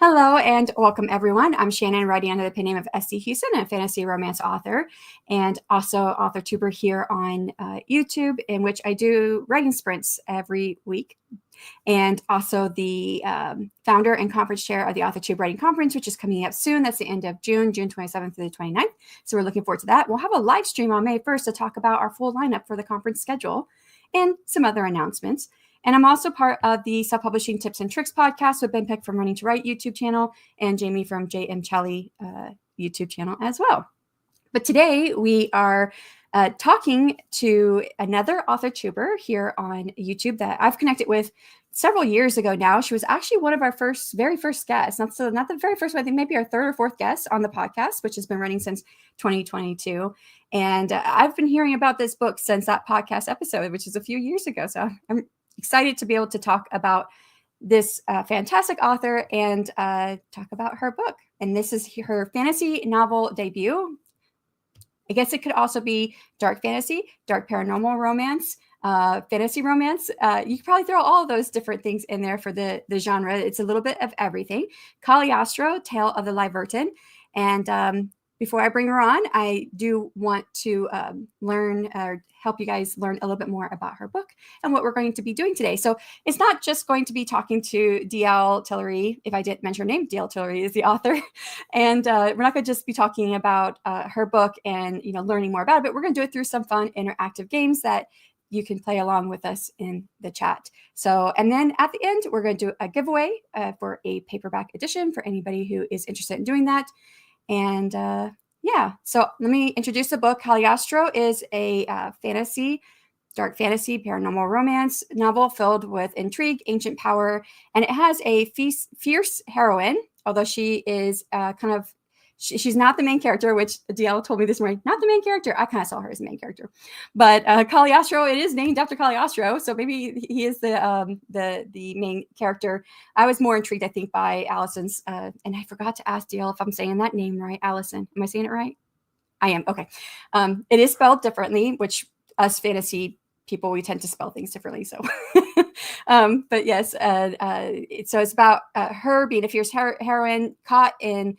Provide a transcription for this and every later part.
Hello and welcome everyone. I'm Shannon, writing under the pen name of S.D. Houston, a fantasy romance author, and also author tuber here on YouTube, in which I do writing sprints every week. And also the founder and conference chair of the AuthorTube Writing Conference, which is coming up soon. That's the end of June 27th through the 29th. So we're looking forward to that. We'll have a live stream on May 1st to talk about our full lineup for the conference schedule and some other announcements. And I'm also part of the Self-Publishing Tips and Tricks podcast with Ben Peck from Running to Write YouTube channel and Jamie from JM Challey YouTube channel as well. But today we are talking to another author tuber here on YouTube that I've connected with several years ago now. She was actually one of our very first guests. Not the very first one, I think maybe our third or fourth guest on the podcast, which has been running since 2022. And I've been hearing about this book since that podcast episode, which is a few years ago. So I'm excited to be able to talk about this fantastic author and talk about her book. And this is her fantasy novel debut. I guess it could also be dark fantasy, dark paranormal romance, fantasy romance. You could probably throw all of those different things in there for the genre. It's a little bit of everything. Caliostro, Tale of the Lyvirten. And before I bring her on, I do want to learn or help you guys learn a little bit more about her book and what we're going to be doing today. So it's not just going to be talking to DL Tillery. If I didn't mention her name, DL Tillery is the author. And we're not going to just be talking about her book and learning more about it, but we're going to do it through some fun interactive games that you can play along with us in the chat. So, and then at the end, we're going to do a giveaway for a paperback edition for anybody who is interested in doing that. And yeah, so let me introduce the book. Caliostro is a dark fantasy, paranormal romance novel filled with intrigue, ancient power, and it has a fierce heroine, although she is she's not the main character, which DL told me this morning, not the main character. I kind of saw her as the main character. But Caliostro, it is named after Caliostro, so maybe he is the main character. I was more intrigued, I think, by Allison's, and I forgot to ask DL if I'm saying that name right. Allison, am I saying it right? I am. Okay. It is spelled differently, which us fantasy people, we tend to spell things differently. So, but yes, so it's about her being a fierce heroine caught in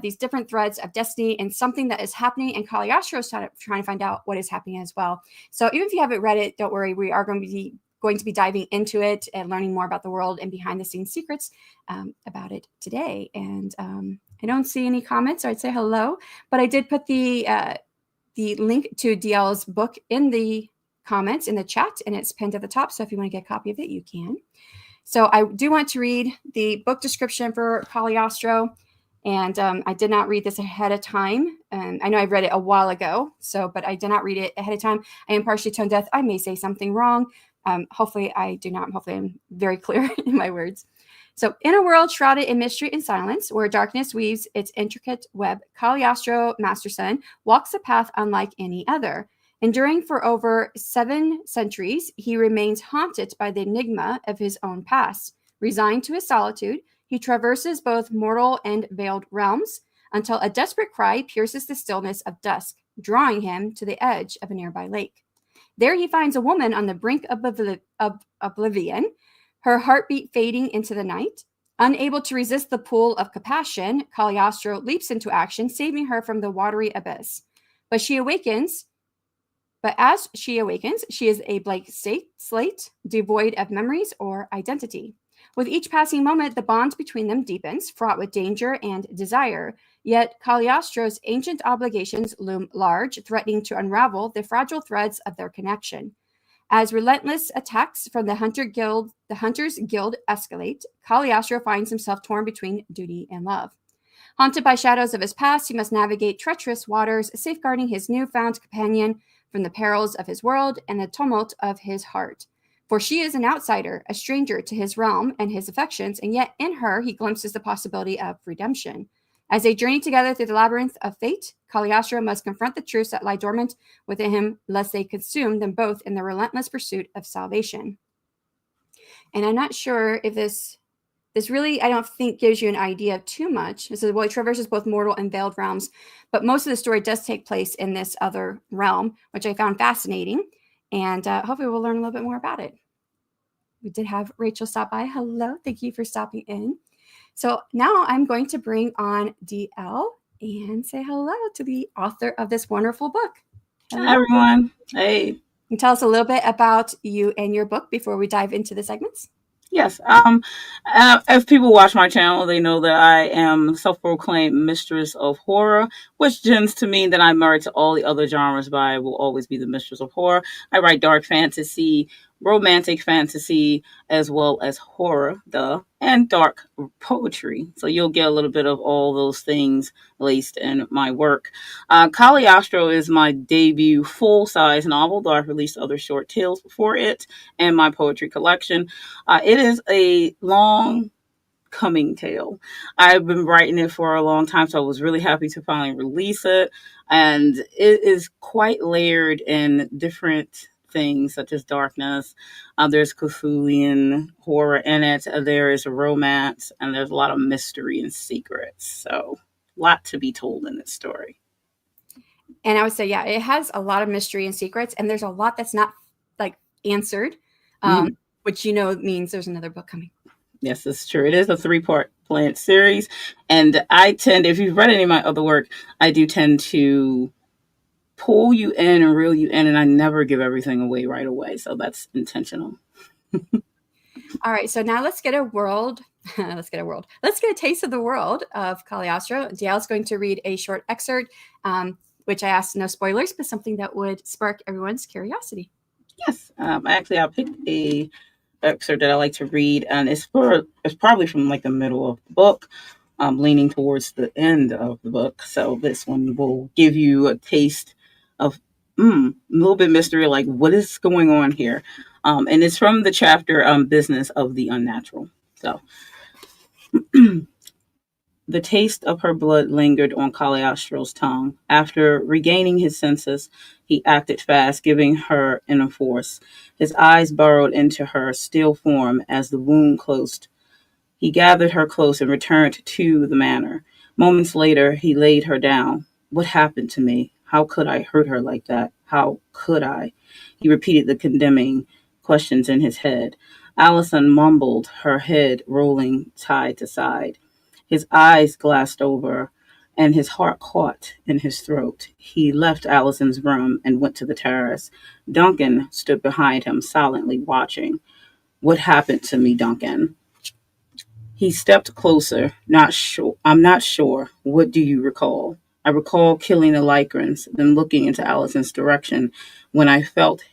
these different threads of destiny and something that is happening, and Caliostro is trying to find out what is happening as well. So even if you haven't read it, don't worry. We are going to be diving into it and learning more about the world and behind the scenes secrets about it today. And I don't see any comments, so I'd say hello. But I did put the link to DL's book in the comments in the chat, and it's pinned at the top. So if you want to get a copy of it, you can. So I do want to read the book description for Caliostro. And I did not read this ahead of time. I know I read it a while ago, but I did not read it ahead of time. I am partially tone deaf. I may say something wrong. Hopefully I do not. Hopefully I'm very clear in my words. So in a world shrouded in mystery and silence, where darkness weaves its intricate web, Caliostro Masterson walks a path unlike any other. Enduring for over 7 centuries, he remains haunted by the enigma of his own past. Resigned to his solitude, he traverses both mortal and veiled realms until a desperate cry pierces the stillness of dusk, drawing him to the edge of a nearby lake. There he finds a woman on the brink of oblivion, her heartbeat fading into the night. Unable to resist the pull of compassion, Caliostro leaps into action, saving her from the watery abyss. But as she awakens, she is a blank slate, devoid of memories or identity. With each passing moment, the bond between them deepens, fraught with danger and desire. Yet Caliostro's ancient obligations loom large, threatening to unravel the fragile threads of their connection. As relentless attacks from the Hunters Guild escalate, Caliostro finds himself torn between duty and love. Haunted by shadows of his past, he must navigate treacherous waters, safeguarding his newfound companion from the perils of his world and the tumult of his heart. For she is an outsider, a stranger to his realm and his affections, and yet in her he glimpses the possibility of redemption. As they journey together through the labyrinth of fate, Caliostro must confront the truths that lie dormant within him, lest they consume them both in the relentless pursuit of salvation. And I'm not sure if this really, I don't think, gives you an idea of too much. This is, well, he traverses both mortal and veiled realms, but most of the story does take place in this other realm, which I found fascinating. And hopefully we'll learn a little bit more about it. We did have Rachel stop by. Hello. Thank you for stopping in. So now I'm going to bring on DL and say hello to the author of this wonderful book. Hello. Hi, everyone. Hey. Can you tell us a little bit about you and your book before we dive into the segments? Yes. If people watch my channel, they know that I am self-proclaimed mistress of horror, which tends to mean that I'm married to all the other genres, but I will always be the mistress of horror. I write dark fantasy, romantic fantasy, as well as horror, and dark poetry. So you'll get a little bit of all those things laced in my work. Caliostro is my debut full-size novel, though I've released other short tales before it, and my poetry collection. It is a long coming tale. I've been writing it for a long time, so I was really happy to finally release it. And it is quite layered in different things such as darkness. There's Cthulhian horror in it. There is romance, and there's a lot of mystery and secrets. So a lot to be told in this story. And I would say, yeah, it has a lot of mystery and secrets, and there's a lot that's not like answered, which means there's another book coming. Yes, it's true. It is a 3-part planned series. And I tend, if you've read any of my other work, I do tend to pull you in and reel you in, and I never give everything away right away. So that's intentional. All right. So now let's get a taste of the world of Caliostro. DL's going to read a short excerpt, which I asked no spoilers, but something that would spark everyone's curiosity. Yes. Actually, I picked a excerpt that I like to read, and it's probably from like the middle of the book, leaning towards the end of the book. So this one will give you a taste of a little bit mystery, like what is going on here. And it's from the chapter Business of the Unnatural. So the taste of her blood lingered on Caliostro's tongue. After regaining his senses, he acted fast, giving her inner force. His eyes burrowed into her still form as the wound closed. He gathered her close and returned to the manor. Moments later, he laid her down. What happened to me? How could I hurt her like that? How could I? He repeated the condemning questions in his head. Allison mumbled, her head rolling side to side. His eyes glassed over, and his heart caught in his throat. He left Allison's room and went to the terrace. Duncan stood behind him, silently watching. What happened to me, Duncan? He stepped closer. I'm not sure. What do you recall? I recall killing the Lycrins, then looking into Allison's direction when I felt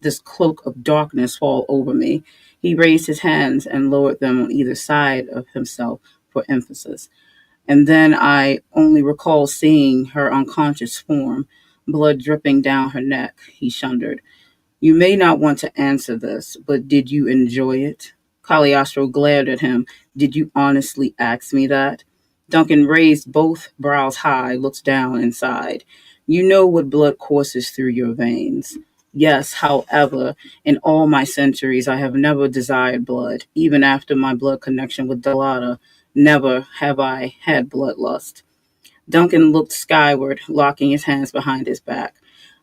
this cloak of darkness fall over me. He raised his hands and lowered them on either side of himself for emphasis. And then I only recall seeing her unconscious form, blood dripping down her neck. He shuddered. You may not want to answer this, but did you enjoy it? Caliostro glared at him. Did you honestly ask me that? Duncan raised both brows high, looked down and sighed. You know what blood courses through your veins. Yes, however, in all my centuries, I have never desired blood. Even after my blood connection with Delata, never have I had bloodlust. Duncan looked skyward, locking his hands behind his back.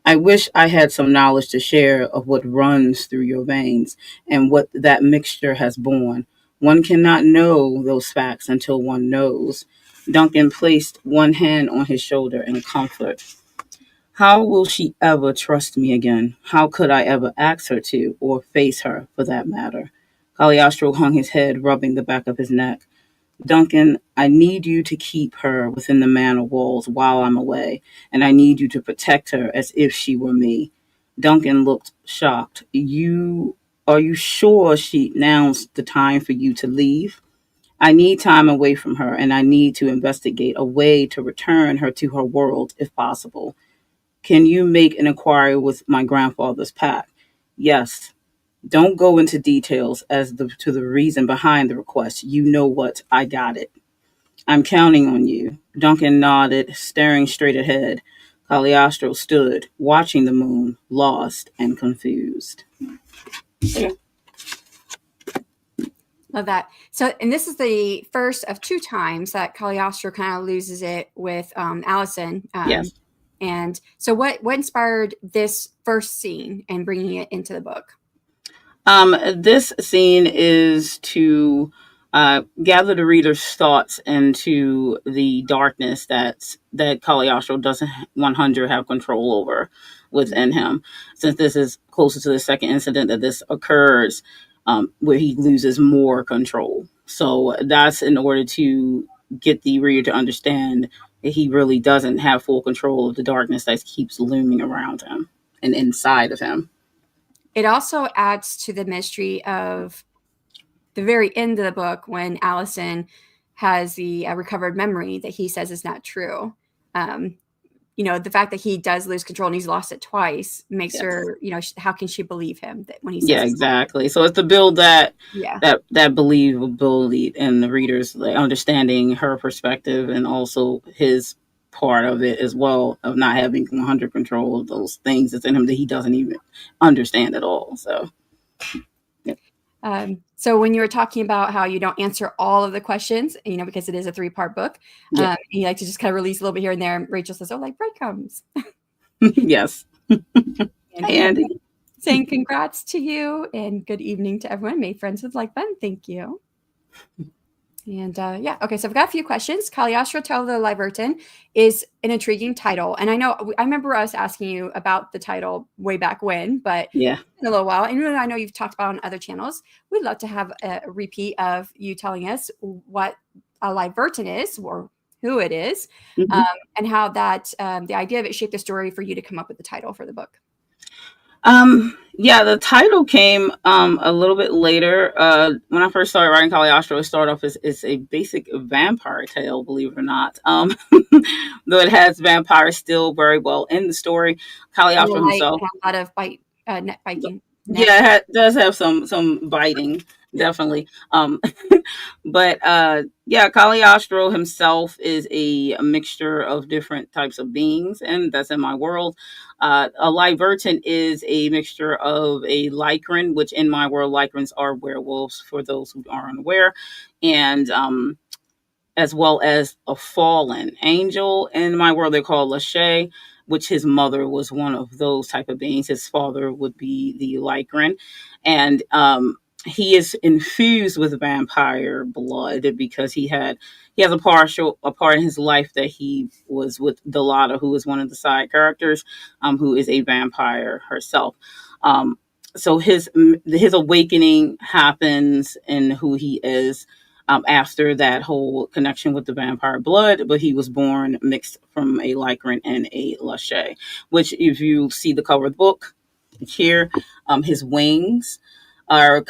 I wish I had some knowledge to share of what runs through your veins and what that mixture has borne. One cannot know those facts until one knows. Duncan placed one hand on his shoulder in comfort. How will she ever trust me again? How could I ever ask her to, or face her, for that matter? Caliostro hung his head, rubbing the back of his neck. Duncan, I need you to keep her within the manor walls while I'm away, and I need you to protect her as if she were me. Duncan looked shocked. Are you sure now's the time for you to leave? I need time away from her, and I need to investigate a way to return her to her world, if possible. Can you make an inquiry with my grandfather's pack? Yes. Don't go into details to the reason behind the request. You know what? I got it. I'm counting on you. Duncan nodded, staring straight ahead. Caliostro stood, watching the moon, lost and confused. Yeah. Love that. So, and this is the first of 2 times that Caliostro kind of loses it with Allison. Yes. And so what inspired this first scene and bringing it into the book? This scene is to gather the reader's thoughts into the darkness that Caliostro doesn't 100 have control over within him. Since this is closer to the second incident that this occurs, where he loses more control. So that's in order to get the reader to understand that he really doesn't have full control of the darkness that keeps looming around him and inside of him. It also adds to the mystery of the very end of the book when Allison has the recovered memory that he says is not true. The fact that he does lose control and he's lost it twice makes her, how can she believe him that when he says exactly. So it's to build that yeah that believability and the readers like, understanding her perspective and also his part of it as well, of not having 100 control of those things that's in him that he doesn't even understand at all. So so when you were talking about how you don't answer all of the questions, because it is a 3-part book, and you like to just kind of release a little bit here and there, Rachel says, like breadcrumbs. Yes. And saying congrats to you and good evening to everyone. Made friends with like fun. Thank you. And okay, so I've got a few questions. Caliostro Tell the Lyvirten is an intriguing title. And I remember us asking you about the title way back when, but in a little while. And I know you've talked about on other channels. We'd love to have a repeat of you telling us what a Lyvirten is or who it is, and how that the idea of it shaped the story for you to come up with the title for the book. The title came a little bit later. When I first started writing Caliostro, it started off as a basic vampire tale, believe it or not. Though it has vampires still very well in the story. Caliostro himself, a lot of net biting. It does have some biting, definitely. But Caliostro himself is a mixture of different types of beings, and that's in my world. A Lyvirten is a mixture of a Lycran, which in my world, Lycrans are werewolves, for those who aren't aware, and as well as a fallen angel. In my world, they're called Lachey, which his mother was one of those type of beings. His father would be the Lycran. And he is infused with vampire blood because he has a part in his life that he was with Delata, who is one of the side characters, who is a vampire herself. So his awakening happens in who he is after that whole connection with the vampire blood, but he was born mixed from a Lycran and a Lachey, which if you see the cover of the book here, his wings are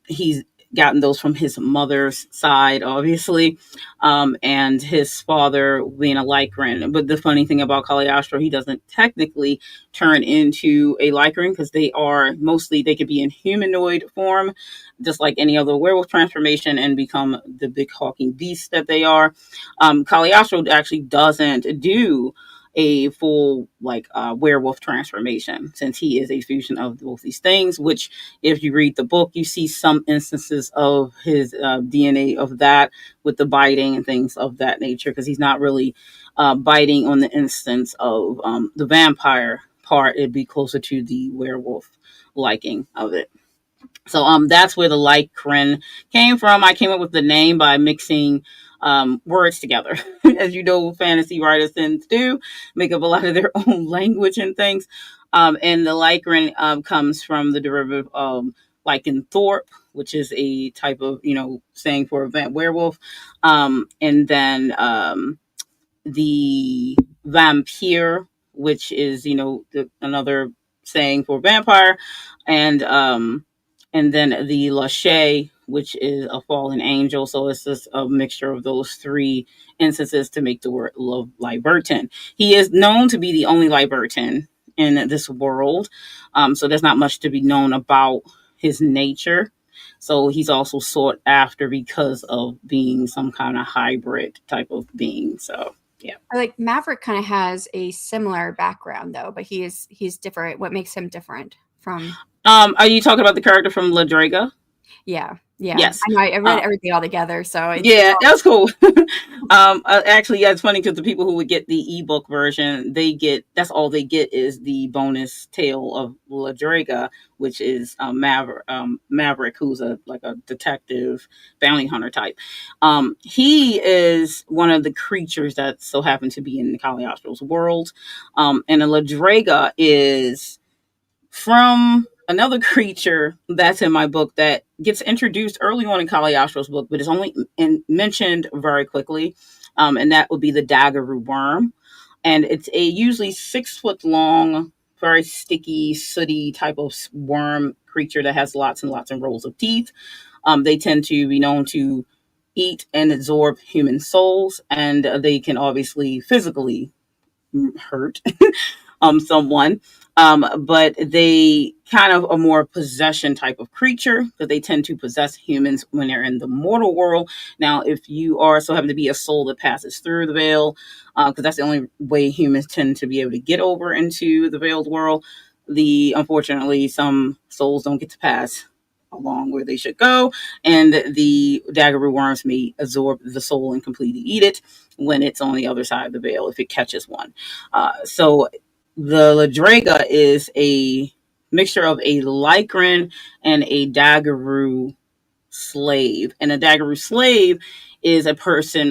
he's gotten those from his mother's side, obviously, and his father being a Lycran. But the funny thing about Caliostro, he doesn't technically turn into a Lycran because they could be in humanoid form, just like any other werewolf transformation, and become the big hawking beasts that they are. Caliostro actually doesn't do a full werewolf transformation, since he is a fusion of both these things, which if you read the book, you see some instances of his DNA of that with the biting and things of that nature, because he's not really biting on the instance of the vampire part. It'd be closer to the werewolf liking of it. So that's where the Lycran came from. I came up with the name by mixing words together. As you know, fantasy writers tend to do, make up a lot of their own language and things. And the Lycran comes from the derivative of lycanthrope, which is a type of, saying for a werewolf. And then the vampire, which is, another saying for vampire. And then the Lachey, which is a fallen angel. So it's just a mixture of those three instances to make the word Lyvirten. He is known to be the only Lyvirten in this world. So there's not much to be known about his nature. So he's also sought after because of being some kind of hybrid type of being. So, yeah. Like Maverick kind of has a similar background, though, but he's different. What makes him different from... Are you talking about the character from Lydraga? Yeah. Yeah, Yes. I know. I read everything all together, so it's Yeah, that's cool. Actually, yeah, it's funny because the people who would get the ebook version, that's all they get is the bonus tale of Lydraga, which is Maverick, who's a detective bounty hunter type. He is one of the creatures that so happen to be in the Caliostro's world, and a Lydraga is from another creature that's in my book that gets introduced early on in Caliostro's book, but is only mentioned very quickly, and that would be the Daggeroo worm. And it's a usually 6 foot long, very sticky, sooty type of worm creature that has lots and lots of rows of teeth. They tend to be known to eat and absorb human souls, and they can obviously physically hurt someone. But they kind of a more possession type of creature that they tend to possess humans when they're in the mortal world. Now, if you are so happen to be a soul that passes through the veil, because that's the only way humans tend to be able to get over into the veiled world, unfortunately some souls don't get to pass along where they should go, and the daggeroo worms may absorb the soul and completely eat it when it's on the other side of the veil if it catches one. So the Lydraga is a mixture of a Lycran and a Daggeroo slave. And a Daggeroo slave is a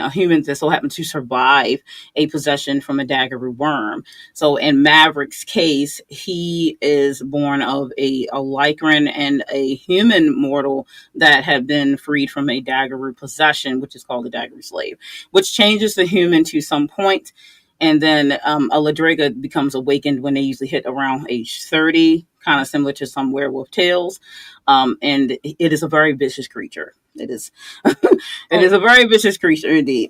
human that so happens to survive a possession from a Daggeroo worm. So in Maverick's case, he is born of a Lycran and a human mortal that had been freed from a Daggeroo possession, which is called the Daggeroo slave, which changes the human to some point. And then a Lydraga becomes awakened when they usually hit around age 30, kind of similar to some werewolf tales. And it is a very vicious creature. It is a very vicious creature indeed.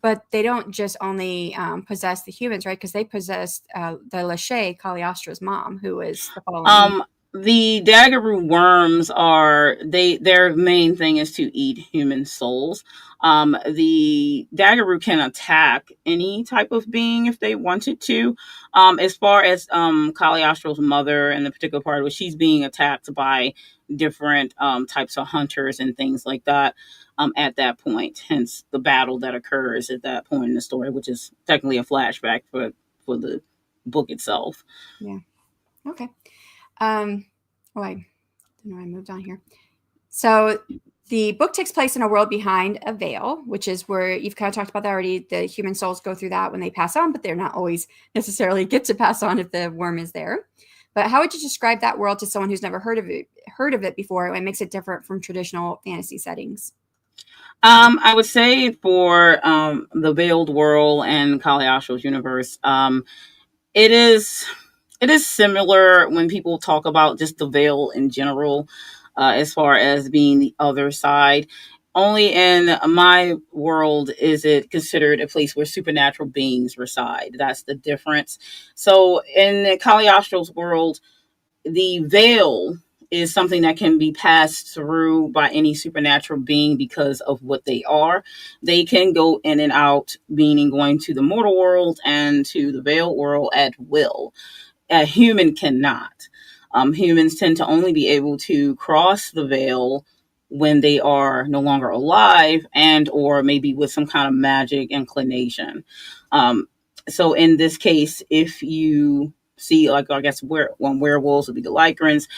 But they don't just only possess the humans, right? Because they possessed the Lachey, Caliostro's mom, who is the following. The Daggeroo worms their main thing is to eat human souls. The Daggeroo can attack any type of being if they wanted to. As far as Caliostro's mother and the particular part where she's being attacked by different types of hunters and things like that at that point. Hence the battle that occurs at that point in the story, which is technically a flashback for the book itself. Yeah. Okay. I don't know. I moved on here. So the book takes place in a world behind a veil, which is where you've kind of talked about that already. The human souls go through that when they pass on, but they're not always necessarily get to pass on if the worm is there. But how would you describe that world to someone who's never heard of it before? What makes it different from traditional fantasy settings? I would say for the veiled world and Cagliostro's universe, it is similar when people talk about just the veil in general, as far as being the other side. Only in my world is it considered a place where supernatural beings reside. That's the difference. So in Cagliostro's world, the veil is something that can be passed through by any supernatural being because of what they are. They can go in and out, meaning going to the mortal world and to the veil world at will. A human cannot. Humans tend to only be able to cross the veil when they are no longer alive and or maybe with some kind of magic inclination. So in this case, if you see, like, I guess werewolves would be the Lycrans,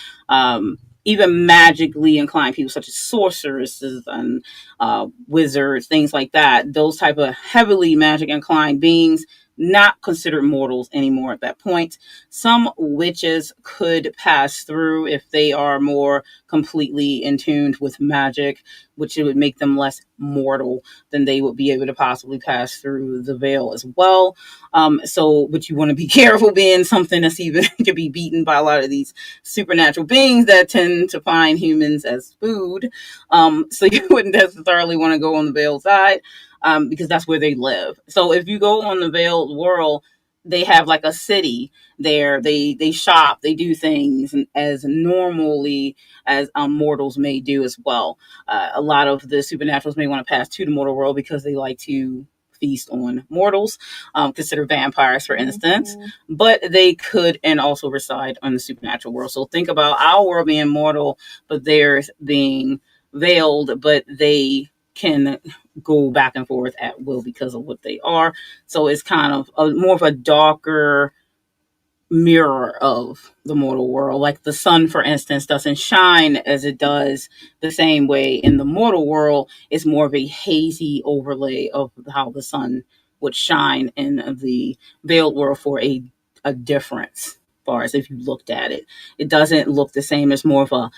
even magically inclined people such as sorceresses and wizards, things like that, those type of heavily magic inclined beings, not considered mortals anymore at that point. Some witches could pass through if they are more completely in tune with magic, which it would make them less mortal, then they would be able to possibly pass through the veil as well. But you want to be careful being something that's even can be beaten by a lot of these supernatural beings that tend to find humans as food. So you wouldn't necessarily want to go on the veil side. Because that's where they live. So if you go on the veiled world, they have like a city there. They shop, they do things as normally as mortals may do as well. A lot of the supernaturals may want to pass to the mortal world because they like to feast on mortals, consider vampires, for instance, but they could and also reside on the supernatural world. So think about our world being mortal, but theirs being veiled, but they can go back and forth at will because of what they are. So it's kind of more of a darker mirror of the mortal world. Like the sun, for instance, doesn't shine as it does the same way in the mortal world. It's more of a hazy overlay of how the sun would shine in the veiled world for a difference. As far as if you looked at it, it doesn't look the same. It's more of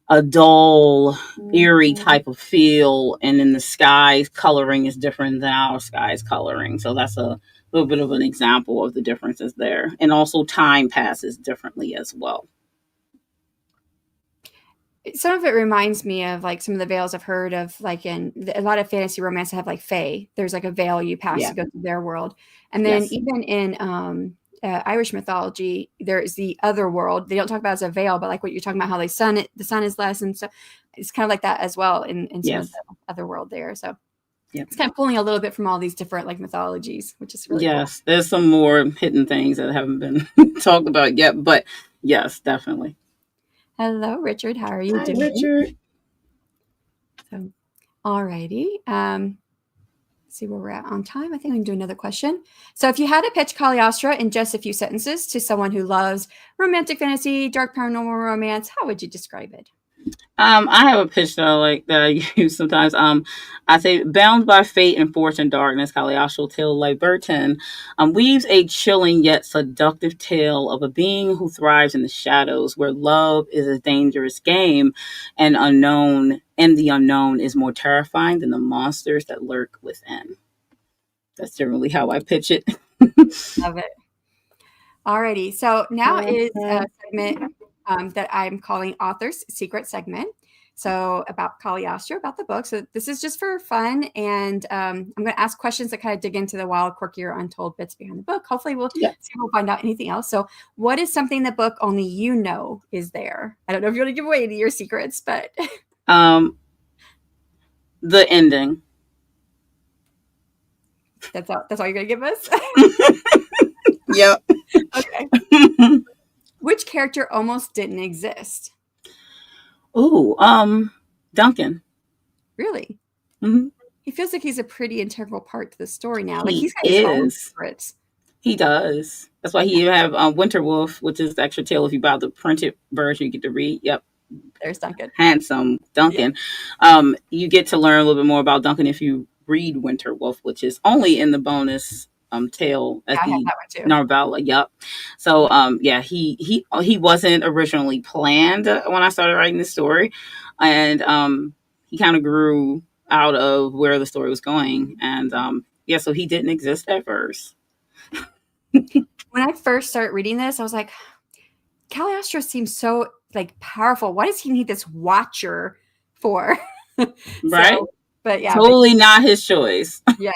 a dull, eerie type of feel, and then the sky's coloring is different than our sky's coloring. So that's a little bit of an example of the differences there. And also time passes differently as well. Some of it reminds me of like some of the veils I've heard of, like in a lot of fantasy romance that have like fae. There's like a veil you pass to go through their world. And then even in Irish mythology, there is the other world. They don't talk about it as a veil, but like what you're talking about, how the sun is less, and so it's kind of like that as well in some of the other world there. So it's kind of pulling a little bit from all these different like mythologies, which is really cool. There's some more hidden things that haven't been talked about yet, but yes, definitely. Hello, Richard. How are you doing? Richard. So, alrighty. See where we're at on time. I think we can do another question. So if you had to pitch Caliostro in just a few sentences to someone who loves romantic fantasy, dark paranormal romance, how would you describe it? I have a pitch that I use sometimes. I say, bound by fate and fortune darkness, Caliostro tale Lyvirten weaves a chilling yet seductive tale of a being who thrives in the shadows, where love is a dangerous game, and the unknown is more terrifying than the monsters that lurk within. That's generally how I pitch it. Love it. Alrighty, so now is a segment that I'm calling Author's Secret Segment. So about Caliostro, about the book. So this is just for fun. And I'm going to ask questions that kind of dig into the wild, quirky, or untold bits behind the book. Hopefully we'll see if we'll find out anything else. So what is something in the book only you know is there? I don't know if you want to give away any of your secrets, but... the ending. That's all you're going to give us? Yep. Okay. Which character almost didn't exist? Oh, Duncan. Really? Mm-hmm. He feels like he's a pretty integral part to the story now. Like he's got his own secrets. He does. That's why you have Werewolf, which is the extra tale. If you buy the printed version, you get to read. Yep. There's Duncan. Handsome Duncan. Yeah. You get to learn a little bit more about Duncan if you read Werewolf, which is only in the bonus tale at the Narvala. Yep. So he wasn't originally planned when I started writing this story, and he kind of grew out of where the story was going, and so he didn't exist at first. When I first started reading this, I was like, Caliostro seems so like powerful. Why does he need this watcher for? Right. So, but yeah, totally not his choice. Yeah.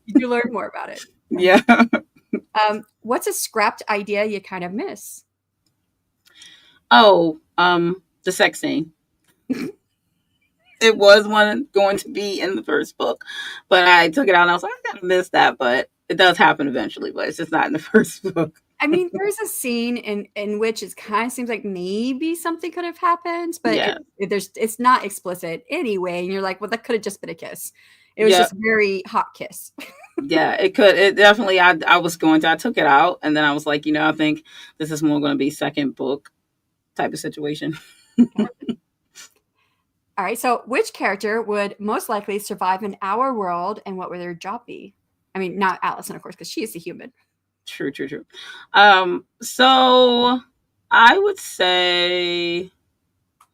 You learn more about it. Yeah. What's a scrapped idea you kind of miss? Oh, the sex scene. It was going to be in the first book, but I took it out and I was like, I kind of missed that, but it does happen eventually, but it's just not in the first book. I mean, there's a scene in which it kind of seems like maybe something could have happened, but it's not explicit anyway. And you're like, well, that could have just been a kiss. It was just a very hot kiss. Yeah, it could. It definitely, I took it out, and then I was like, I think this is more going to be second book type of situation. All right. So which character would most likely survive in our world, and what would their job be? I mean, not Allison, of course, because she is a human. True. So I would say,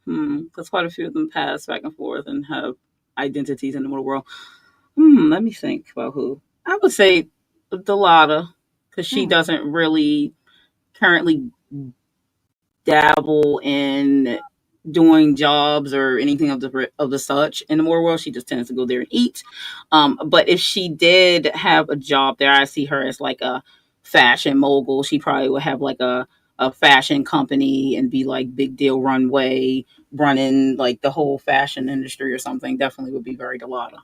because quite a few of them pass back and forth and have identities in the mortal world. Let me think about who. I would say Delata, because she doesn't really currently dabble in doing jobs or anything of the such in the mortal world. She just tends to go there and eat. But if she did have a job there, I see her as like a fashion mogul. She probably would have like a fashion company and be like Big Deal Runway, running like the whole fashion industry or something. Definitely would be very Delata.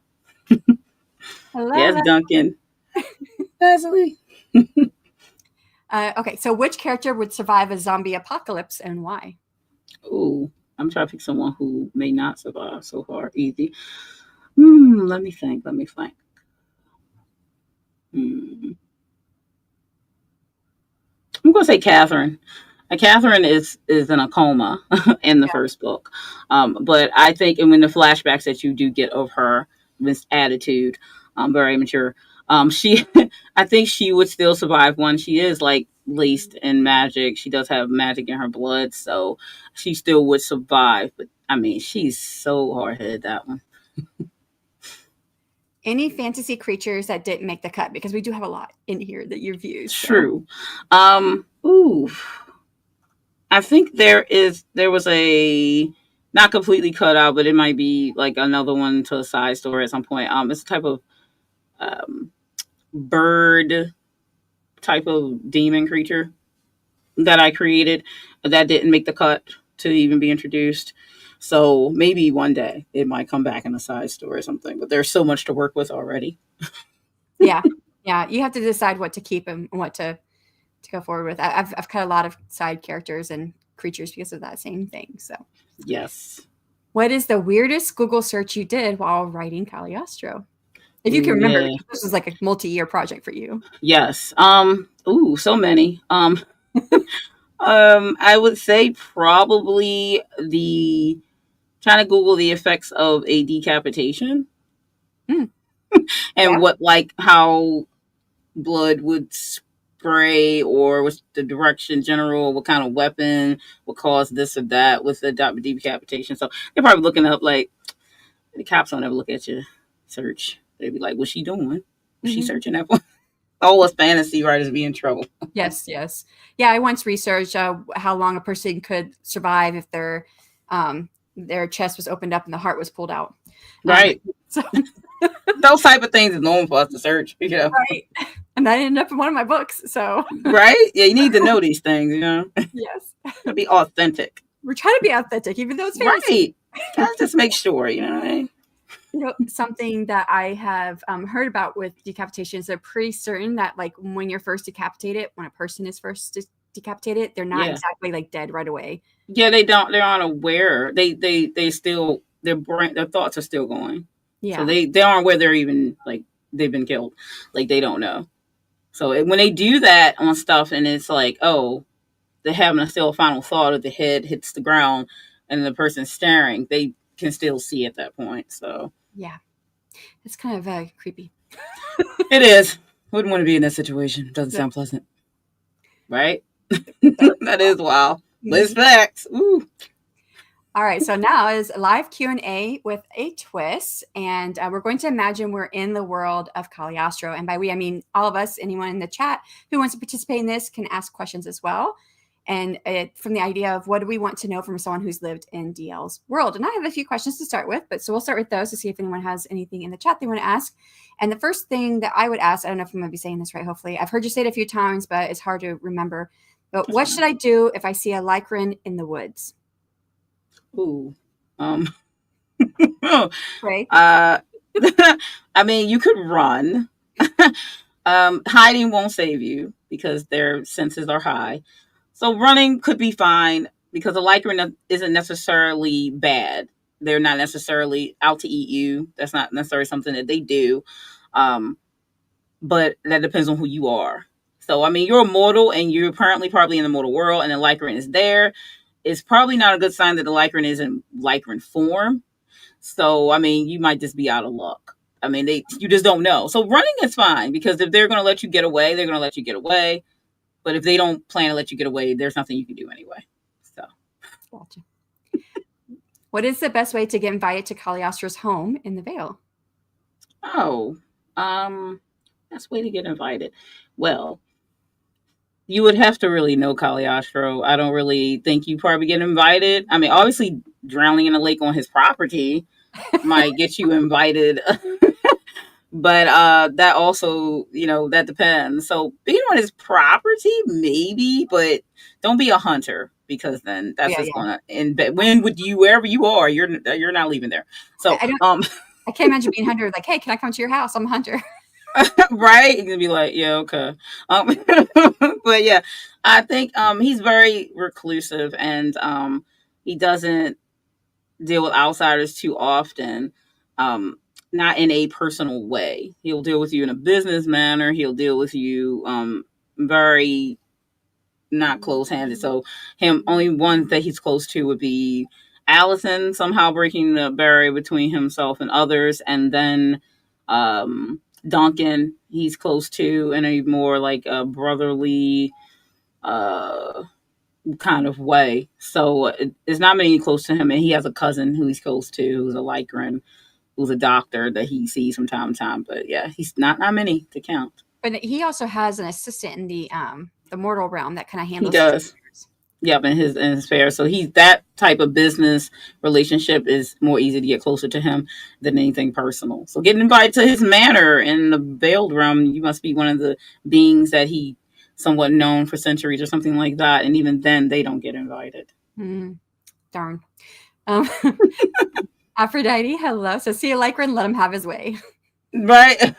Yes, Duncan. Vasily. Okay, so which character would survive a zombie apocalypse and why? Ooh, I'm trying to pick someone who may not survive so far. Easy. Let me think. Hmm. I'm going to say Catherine. Catherine is in a coma in the first book, but I think, and when the flashbacks that you do get of her, this attitude, very mature. She, I think she would still survive one. She is like laced in magic. She does have magic in her blood, so she still would survive. But I mean, she's so hard headed, that one. Any fantasy creatures that didn't make the cut? Because we do have a lot in here that you've used. True. Ooh. I think there was a, not completely cut out, but it might be like another one to a side story at some point. It's a type of bird type of demon creature that I created that didn't make the cut to even be introduced. So maybe one day it might come back in a side story or something. But there's so much to work with already. Yeah. You have to decide what to keep and what to go forward with. I've cut a lot of side characters and creatures because of that same thing. So yes. What is the weirdest Google search you did while writing Caliostro? If you can remember, this was like a multi-year project for you. Yes. So many. I would say probably trying to Google the effects of a decapitation. And what, like, how blood would spray, or what's the direction general, what kind of weapon would cause this or that with the decapitation. So they're probably looking up, like, the cops don't ever look at your search. They'd be like, what's she doing? What's she searching that for? All us fantasy writers be in trouble. Yes. Yeah, I once researched how long a person could survive if their chest was opened up and the heart was pulled out. Right. So those type of things is normal for us to search, Right. And that ended up in one of my books. So right? Yeah, you need to know these things, Yes. To be authentic. We're trying to be authentic, even though it's fantasy. Right. Gotta just make sure, what I mean? Something that I have heard about with decapitations, they're pretty certain that, like, when you're first decapitated, when a person is first decapitated, they're not exactly like dead right away. Yeah, they aren't aware. They still, their thoughts are still going. Yeah. So they aren't aware they're even, like, they've been killed. Like, they don't know. So when they do that on stuff, and it's like, oh, they're having still a final thought, of the head hits the ground and the person's staring, they can still see at that point. So yeah, it's kind of creepy. It is. Wouldn't want to be in that situation. Doesn't sound pleasant, right? That is wild. But it's facts. Ooh. All right, so now is live Q&A with a twist, and we're going to imagine we're in the world of Caliostro, and by we, I mean all of us. Anyone in the chat who wants to participate in this can ask questions as well, and from the idea of what do we want to know from someone who's lived in DL's world. And I have a few questions to start with, but so we'll start with those to see if anyone has anything in the chat they want to ask. And the first thing that I would ask, I don't know if I'm going to be saying this right, hopefully. I've heard you say it a few times, but it's hard to remember. But what should I do if I see a Lyvirten in the woods? Ooh. Right. I mean, you could run. Hiding won't save you because their senses are high. So running could be fine because a Lyvirten isn't necessarily bad. They're not necessarily out to eat you. That's not necessarily something that they do. But that depends on who you are. So, I mean, you're immortal and you're apparently probably in the mortal world, and the Lyvirten is there. It's probably not a good sign that the Lyvirten is in Lyvirten form. So, I mean, you might just be out of luck. I mean, you just don't know. So running is fine because if they're going to let you get away, they're going to let you get away. But if they don't plan to let you get away, there's nothing you can do anyway. So, gotcha. What is the best way to get invited to Caliostro's home in the Vale? Oh, best way to get invited. Well, you would have to really know Caliostro. I don't really think you probably get invited. I mean, obviously, drowning in a lake on his property might get you invited. But that also, that depends. So being on his property, maybe, but don't be a hunter because then that's just gonna end. When would you, wherever you are, you're not leaving there. So I can't imagine being a hunter like, hey, can I come to your house? I'm a hunter. Right? You're gonna be like, yeah, okay. But yeah, I think he's very reclusive, and he doesn't deal with outsiders too often. Not in a personal way. He'll deal with you in a business manner. He'll deal with you very not close-handed. So him, only one that he's close to would be Allison, somehow breaking the barrier between himself and others, and then Duncan, he's close to in a more like a brotherly kind of way. So there's not many close to him, and he has a cousin who he's close to, who's a Lycran, who's a doctor that he sees from time to time. But yeah, he's not many to count. But he also has an assistant in the mortal realm that kind of handles. He does. Yep, in his fair. So he's that type of business relationship is more easy to get closer to him than anything personal. So getting invited to his manor in the veiled realm, you must be one of the beings that he somewhat known for centuries or something like that. And even then, they don't get invited. Darn. Aphrodite, hello. So see a Lycran, let him have his way. Right.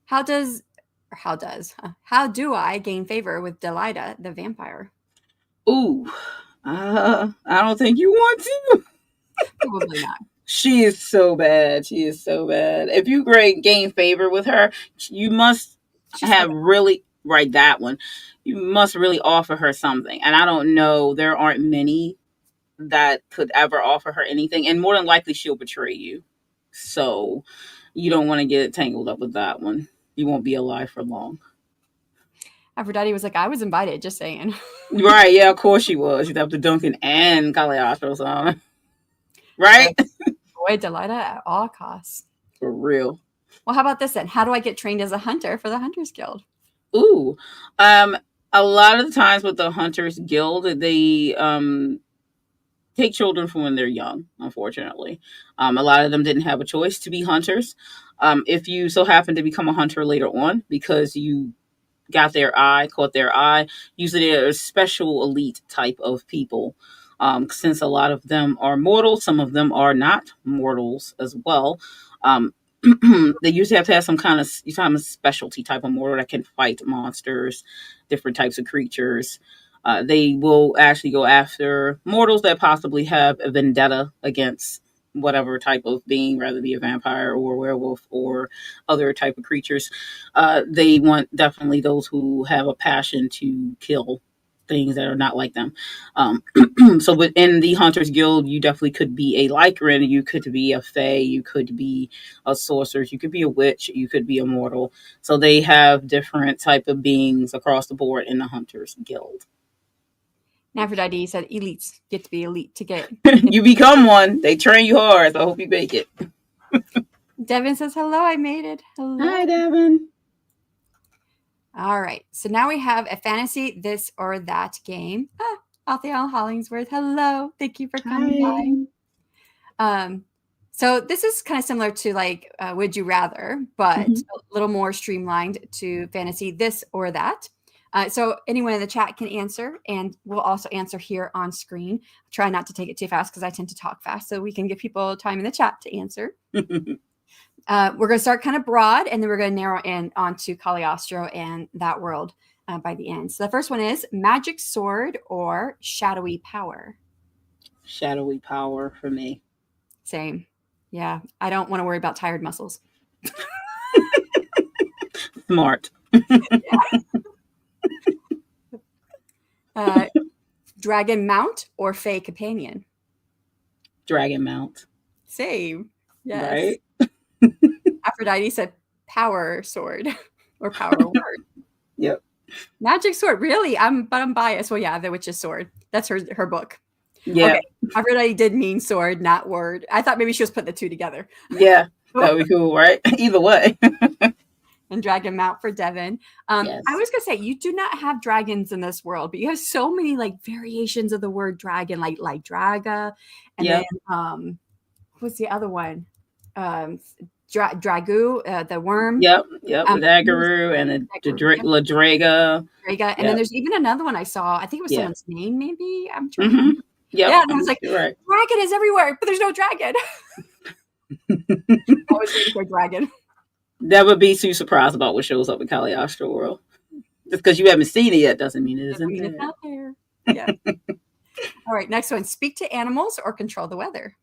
How do I gain favor with Delida, the vampire? Ooh, I don't think you want to. Probably not. She is so bad. She is so bad. If you gain favor with her, you must really that one. You must really offer her something. And I don't know, there aren't many that could ever offer her anything. And more than likely, she'll betray you. So you don't want to get tangled up with that one. You won't be alive for long. Aphrodite was like, I was invited, just saying. Right, yeah, of course she was. She'd have to Duncan and Caliostro, so. Right? Avoid Delida at all costs. For real. Well, how about this then? How do I get trained as a hunter for the Hunters Guild? Ooh. A lot of the times with the Hunters Guild, they take children from when they're young, unfortunately. A lot of them didn't have a choice to be hunters. If you so happen to become a hunter later on because you caught their eye, usually they're a special elite type of people. Since a lot of them are mortals, some of them are not mortals as well. They usually have to have some kind of specialty type of mortal that can fight monsters, different types of creatures. They will actually go after mortals that possibly have a vendetta against whatever type of being, rather be a vampire or a werewolf or other type of creatures. They want definitely those who have a passion to kill things that are not like them. So within the Hunters Guild, you definitely could be a Lycran, you could be a Fae, you could be a sorceress, you could be a witch, you could be a mortal. So they have different type of beings across the board in the Hunters Guild. Aphrodite said elites get to be elite to get. You become one. They train you hard, so I hope you make it. Devin says, hello, I made it. Hello. Hi, Devin. All right. So now we have a fantasy this or that game. Althea Hollingsworth, hello. Thank you for coming by. So this is kind of similar to like Would You Rather, but a little more streamlined to fantasy this or that. So anyone in the chat can answer, and we'll also answer here on screen. Try not to take it too fast because I tend to talk fast, so we can give people time in the chat to answer. We're going to start kind of broad, and then we're going to narrow in onto Caliostro and that world by the end. So the first one is magic sword or shadowy power. Shadowy power for me. Same. Yeah, I don't want to worry about tired muscles. Smart. Dragon mount or Fae companion? Dragon mount. Same. Yes. Right? Aphrodite said power sword or power word. Yep. Magic sword. Really? I'm biased. Well, yeah, the witch's sword. That's her book. Yeah. Okay. Aphrodite did mean sword, not word. I thought maybe she was putting the two together. Yeah. That would be cool, right? Either way. And dragon mount for Devin. Yes. I was gonna say you do not have dragons in this world, but you have so many like variations of the word dragon, like Lydraga, and then what's the other one? Dragoo, the worm. Yep. The Dagaroo and the Lydraga. And then there's even another one I saw. I think it was someone's name, maybe. I'm trying. Yep. Yeah, and I was like, dragon is everywhere, but there's no dragon. I was waiting for a dragon. Never be too surprised about what shows up in Caliostro world. Just because you haven't seen it yet doesn't mean it isn't there. It's not there. Yeah. All right, next one. Speak to animals or control the weather.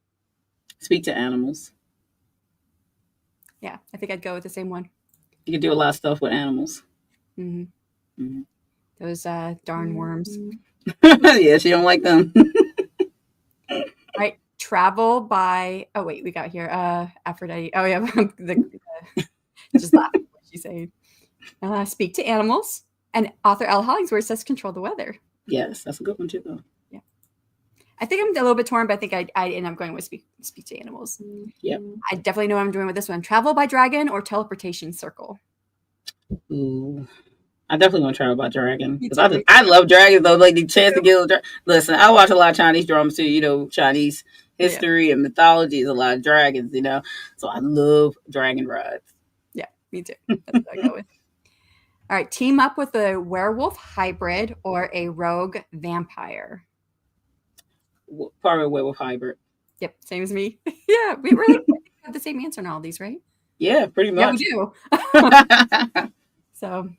Speak to animals. Yeah, I think I'd go with the same one. You can do a lot of stuff with animals. Mm-hmm. Mm-hmm. Those darn worms. Yeah, she don't like them. All right, travel by. Oh wait, we got here. Aphrodite. Oh yeah, just laughing at what she's saying. Speak to animals. And author L. Hollingsworth says control the weather. Yes, that's a good one too, though. Yeah, I think I'm a little bit torn, but I think I end up going with speak to animals. Yep. I definitely know what I'm doing with this one. Travel by dragon or teleportation circle. Ooh. I definitely want to try about dragon because I love dragons though. Like the chance to get listen, I watch a lot of Chinese dramas too. You know, Chinese history and mythology is a lot of dragons. You know, so I love dragon rides. Yeah, me too. That's what I go with. All right, team up with a werewolf hybrid or a rogue vampire. Probably a werewolf hybrid. Yep, same as me. Yeah, we really have the same answer in all these, right? Yeah, pretty much. Yeah, we do. So,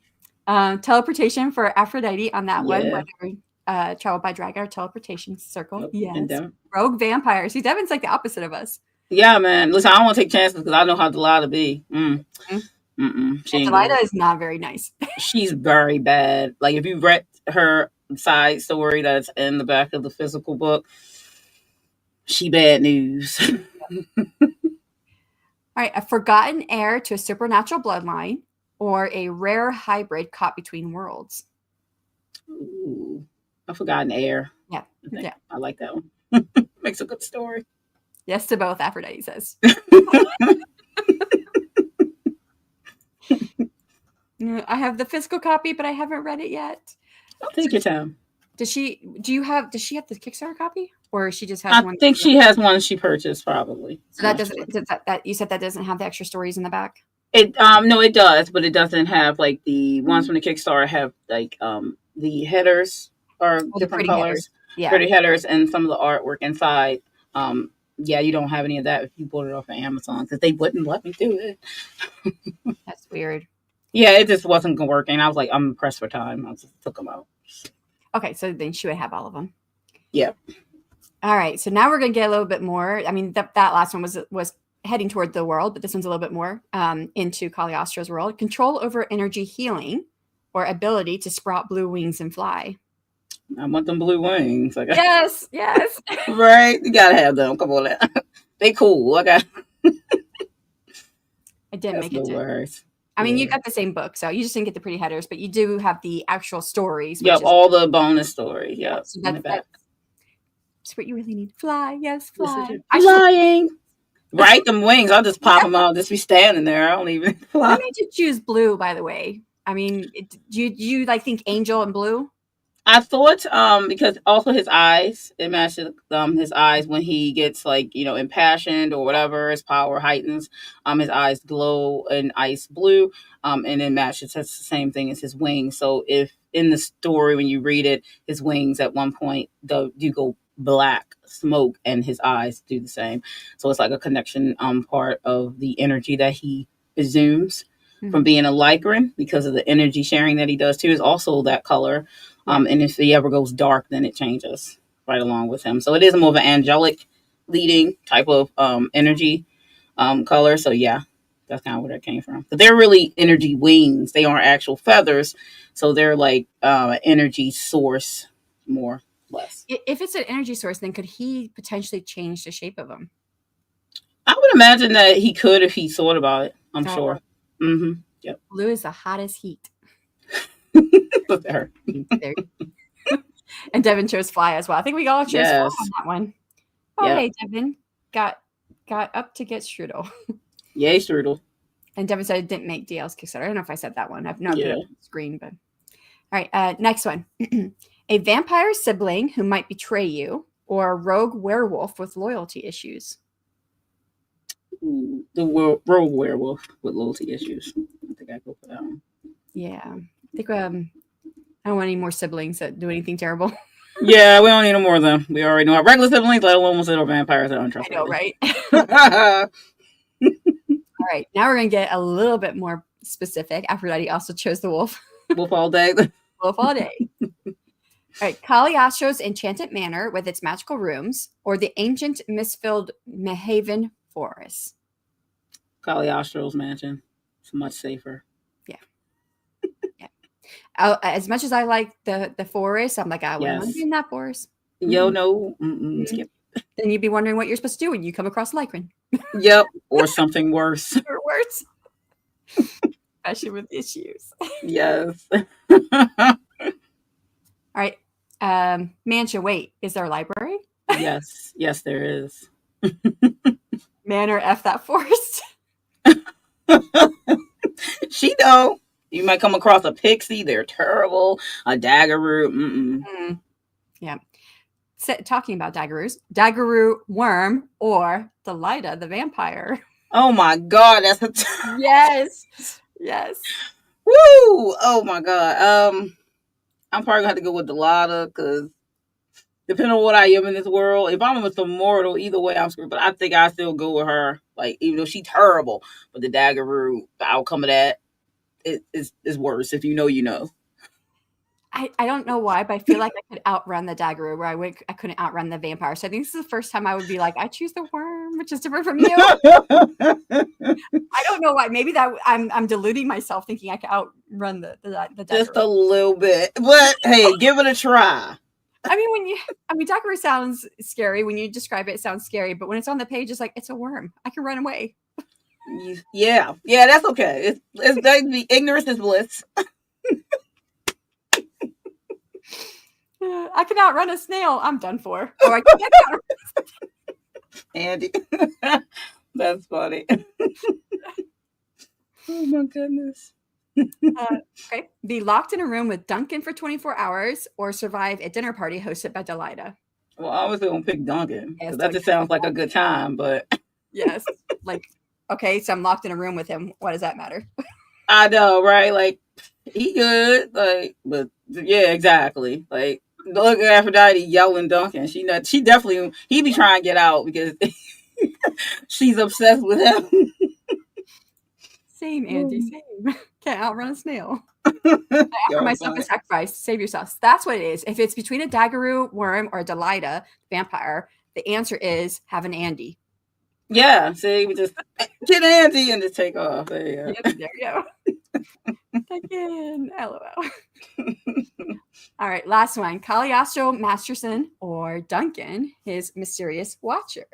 teleportation for Aphrodite on that one, whether travel by dragon or teleportation circle. Yes. Rogue vampire. See, Devin's like the opposite of us. Yeah, man. Listen, I don't want to take chances because I know how Delilah be. Delilah is not very nice. She's very bad. Like if you read her side story that's in the back of the physical book, she bad news. All right, a forgotten heir to a supernatural bloodline or a rare hybrid caught between worlds. Ooh, a forgotten heir. Yeah, yeah. I like that one. Makes a good story. Yes to both, Aphrodite says. I have the physical copy, but I haven't read it yet. Take your time. Does she have the Kickstarter copy, or she just has one? I think she has one she purchased, probably. So that doesn't. That you said that doesn't have the extra stories in the back. It no, it does, but it doesn't have like the ones from the Kickstarter have like the headers are different colors, headers. Yeah, pretty headers, and some of the artwork inside. Yeah, you don't have any of that if you bought it off of Amazon because they wouldn't let me do it. That's weird. Yeah, it just wasn't working. I was like, I'm pressed for time. I just took them out. Okay, so then she would have all of them. Yeah. All right, so now we're going to get a little bit more. I mean, that last one was heading toward the world, but this one's a little bit more into Caliostro's world. Control over energy healing or ability to sprout blue wings and fly. I want them blue wings. Yes. Right? You got to have them. Come on. They cool. I didn't make it to. I mean, you got the same book, so you just didn't get the pretty headers, but you do have the actual stories. Yep, all the bonus stories. Yep. So that's what you really need. Fly, yes, fly. Flying. Right, them wings. I'll just pop them out. Just be standing there. I don't even fly. What made you choose blue, by the way? I mean, do you like think angel and blue? I thought because also his eyes, it matches his eyes when he gets like, you know, impassioned or whatever, his power heightens. His eyes glow in ice blue, and it matches. That's the same thing as his wings. So if in the story when you read it, his wings at one point do go black smoke and his eyes do the same. So it's like a connection part of the energy that he assumes from being a Lycran because of the energy sharing that he does too is also that color. And if he ever goes dark, then it changes right along with him. So it is more of an angelic leading type of energy color. So yeah, that's kind of where that came from. But they're really energy wings. They aren't actual feathers. So they're like energy source more or less. If it's an energy source, then could he potentially change the shape of them? I would imagine that he could if he thought about it. I'm sure. Mm-hmm. Yep. Blue is the hottest heat. There. And Devin chose fly as well. I think we all chose fly on that one. Oh, hey, Devin got up to get strudel. Yay, strudel. And Devin said it didn't make DL's Kickstarter. I don't know if I said that one. I've not put it on the screen, but all right. Next one. A vampire sibling who might betray you, or a rogue werewolf with loyalty issues. The rogue werewolf with loyalty issues. I think I go for that one. Yeah. I think I don't want any more siblings that do anything terrible. Yeah, we don't need no more of them. We already know our regular siblings, let alone little vampires that aren't trustworthy. I know, right? All right, now we're going to get a little bit more specific. Aphrodite also chose the wolf. Wolf all day. Wolf all day. All right, Caliostro's enchanted manor with its magical rooms, or the ancient mist-filled Mehaven forest. Caliostro's mansion. It's much safer. Yeah. As much as I like the forest, I'm like, I wouldn't want to be in that forest. Yo, no. Skip. Then you'd be wondering what you're supposed to do when you come across Lycran. Yep. Or something worse. Or worse. Especially with issues. Yes. All right. Mansion, wait, is there a library? Yes. Yes, there is. Manor, F that forest. She know. You might come across a pixie. They're terrible. A daggeroo. Yeah. Talking about daggeroos, daggeroo worm or Delita the vampire. Oh my god, that's a yes. Woo! Oh my god. I'm probably gonna have to go with Delita because depending on what I am in this world, if I'm with a mortal, either way I'm screwed. But I think I still go with her. Like even though she's terrible, but the daggeroo, the outcome of that is worse. If you know, you know. I don't know why, but I feel like I could outrun the daggeroo where I couldn't outrun the vampire. So I think this is the first time I would be like, I choose the worm, which is different from you. I don't know why. Maybe that I'm deluding myself thinking I could outrun the daggeroo. Just a little bit. But hey, give it a try. I mean, daggeroo sounds scary. When you describe it, it sounds scary. But when it's on the page, it's like, it's a worm. I can run away. Yeah, that's okay. It's ignorance is bliss. I can outrun a snail. I'm done for. Or I can't outrun Andy. That's funny. Oh my goodness. Okay. Be locked in a room with Duncan for 24 hours or survive a dinner party hosted by Delita. Well, I was going to pick Duncan. Yes, that just sounds like a good time, but. Yes. Like, okay, so I'm locked in a room with him. What does that matter? I know, right? Like, he good. Like, but yeah, exactly. Like, look at Aphrodite yelling Duncan. He definitely, he be trying to get out because she's obsessed with him. Same, Andy, same. Can't outrun a snail. I offer myself a sacrifice. Save yourself. That's what it is. If it's between a daggeroo worm or a Delita vampire, the answer is have an Andy. Yeah, see, we just get Andy and just take off. There you go. Yep, there you go. Again, LOL. All right, last one. Caliostro Masterson or Duncan, his mysterious watcher.